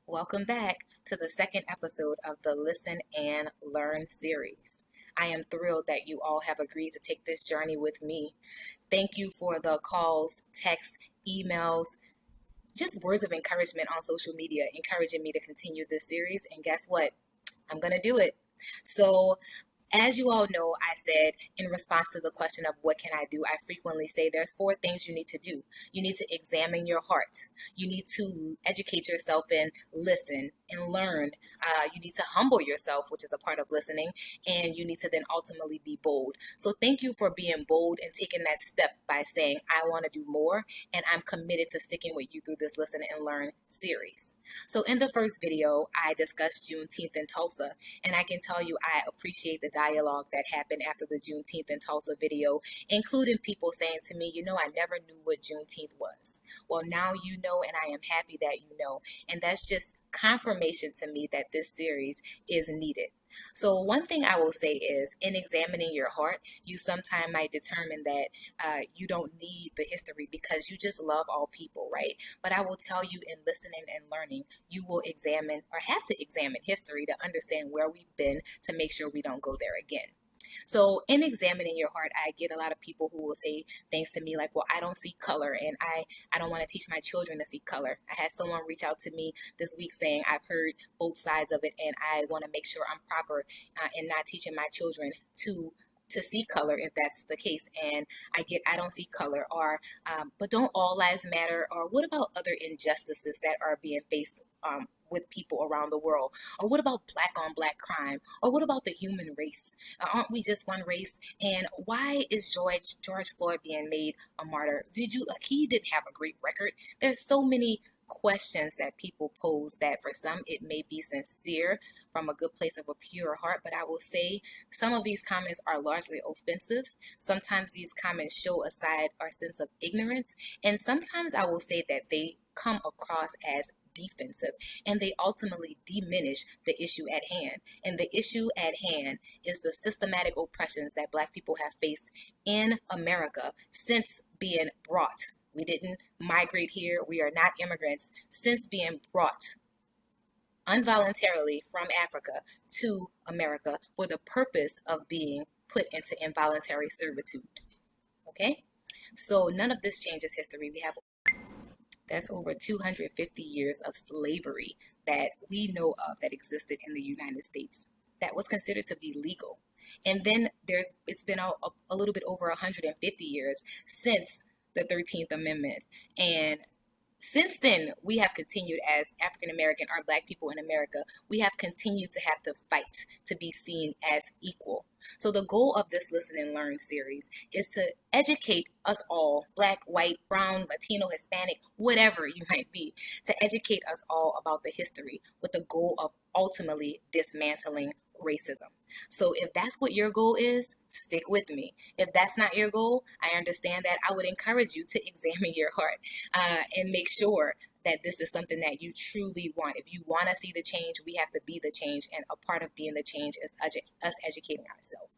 Welcome back to the second episode of the Listen and Learn series. I am thrilled that you all have agreed to take this journey with me. Thank you for the calls, texts, emails, just words of encouragement on social media, encouraging me to continue this series. And guess what? I'm going to do it. So, as you all know, I said in response to the question of what can I do, I frequently say there's 4 things you need to do. You need to examine your heart. You need to educate yourself and listen and learn. You need to humble yourself, which is a part of listening, and you need to then ultimately be bold. So thank you for being bold and taking that step by saying, I want to do more, and I'm committed to sticking with you through this Listen and Learn series. So in the first video, I discussed Juneteenth in Tulsa, and I can tell you I appreciate the dialogue that happened after the Juneteenth in Tulsa video, including people saying to me, I never knew what Juneteenth was. Well, now you know, and I am happy that you know. And that's just confirmation to me that this series is needed. So one thing I will say is, in examining your heart, you sometimes might determine that you don't need the history because you just love all people, right? But I will tell you, in listening and learning, you will examine or have to examine history to understand where we've been to make sure we don't go there again. So in examining your heart, I get a lot of people who will say things to me like, well, I don't see color, and I don't want to teach my children to see color. I had someone reach out to me this week saying, I've heard both sides of it, and I want to make sure I'm proper in not teaching my children to see color if that's the case. And I don't see color, or but don't all lives matter, or what about other injustices that are being faced with people around the world? Or what about black on black crime? Or what about the human race? Aren't we just one race? And why is George Floyd being made a martyr? He didn't have a great record. There's so many questions that people pose that for some it may be sincere from a good place of a pure heart, but I will say some of these comments are largely offensive. Sometimes these comments show a side or sense of ignorance, and sometimes I will say that they come across as defensive, and they ultimately diminish the issue at hand. And the issue at hand is the systematic oppressions that Black people have faced in America since being brought. We didn't migrate here. We are not immigrants. Since being brought involuntarily from Africa to America for the purpose of being put into involuntary servitude. Okay? So none of this changes history. That's over 250 years of slavery that we know of that existed in the United States that was considered to be legal. And then it's been a little bit over 150 years since the 13th Amendment. And since then, we have continued as African American or Black people in America, we have continued to have to fight to be seen as equal. So the goal of this Listen and Learn series is to educate us all, Black, white, brown, Latino, Hispanic, whatever you might be, to educate us all about the history with the goal of ultimately dismantling racism. So if that's what your goal is, stick with me. If that's not your goal, I understand that. I would encourage you to examine your heart and make sure that this is something that you truly want. If you want to see the change, we have to be the change, and a part of being the change is us educating ourselves.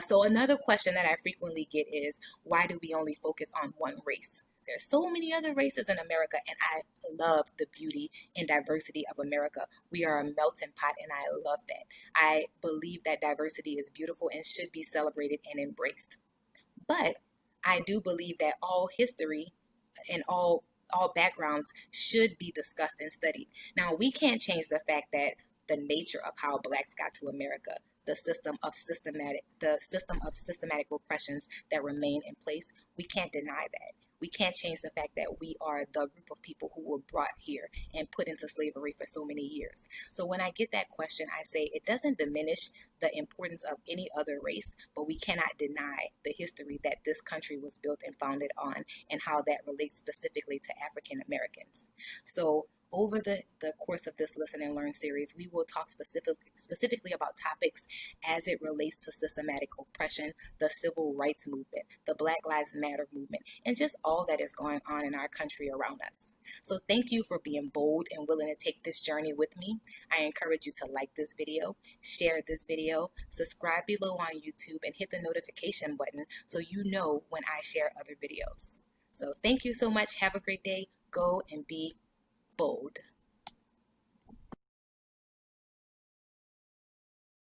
So another question that I frequently get is, why do we only focus on one race? There's so many other races in America, and I love the beauty and diversity of America. We are a melting pot, and I love that. I believe that diversity is beautiful and should be celebrated and embraced. But I do believe that all history and all backgrounds should be discussed and studied. Now, we can't change the fact that the nature of how Blacks got to America, the system of systematic oppressions that remain in place, we can't deny that. We can't change the fact that we are the group of people who were brought here and put into slavery for so many years. So when I get that question, I say it doesn't diminish the importance of any other race, but we cannot deny the history that this country was built and founded on, and how that relates specifically to African Americans. So over the course of this Listen and Learn series, we will talk specifically about topics as it relates to systematic oppression, the civil rights movement, the Black Lives Matter movement, and just all that is going on in our country around us. So thank you for being bold and willing to take this journey with me. I encourage you to like this video, share this video, subscribe below on YouTube, and hit the notification button so you know when I share other videos. So thank you so much. Have a great day. Go and be bold.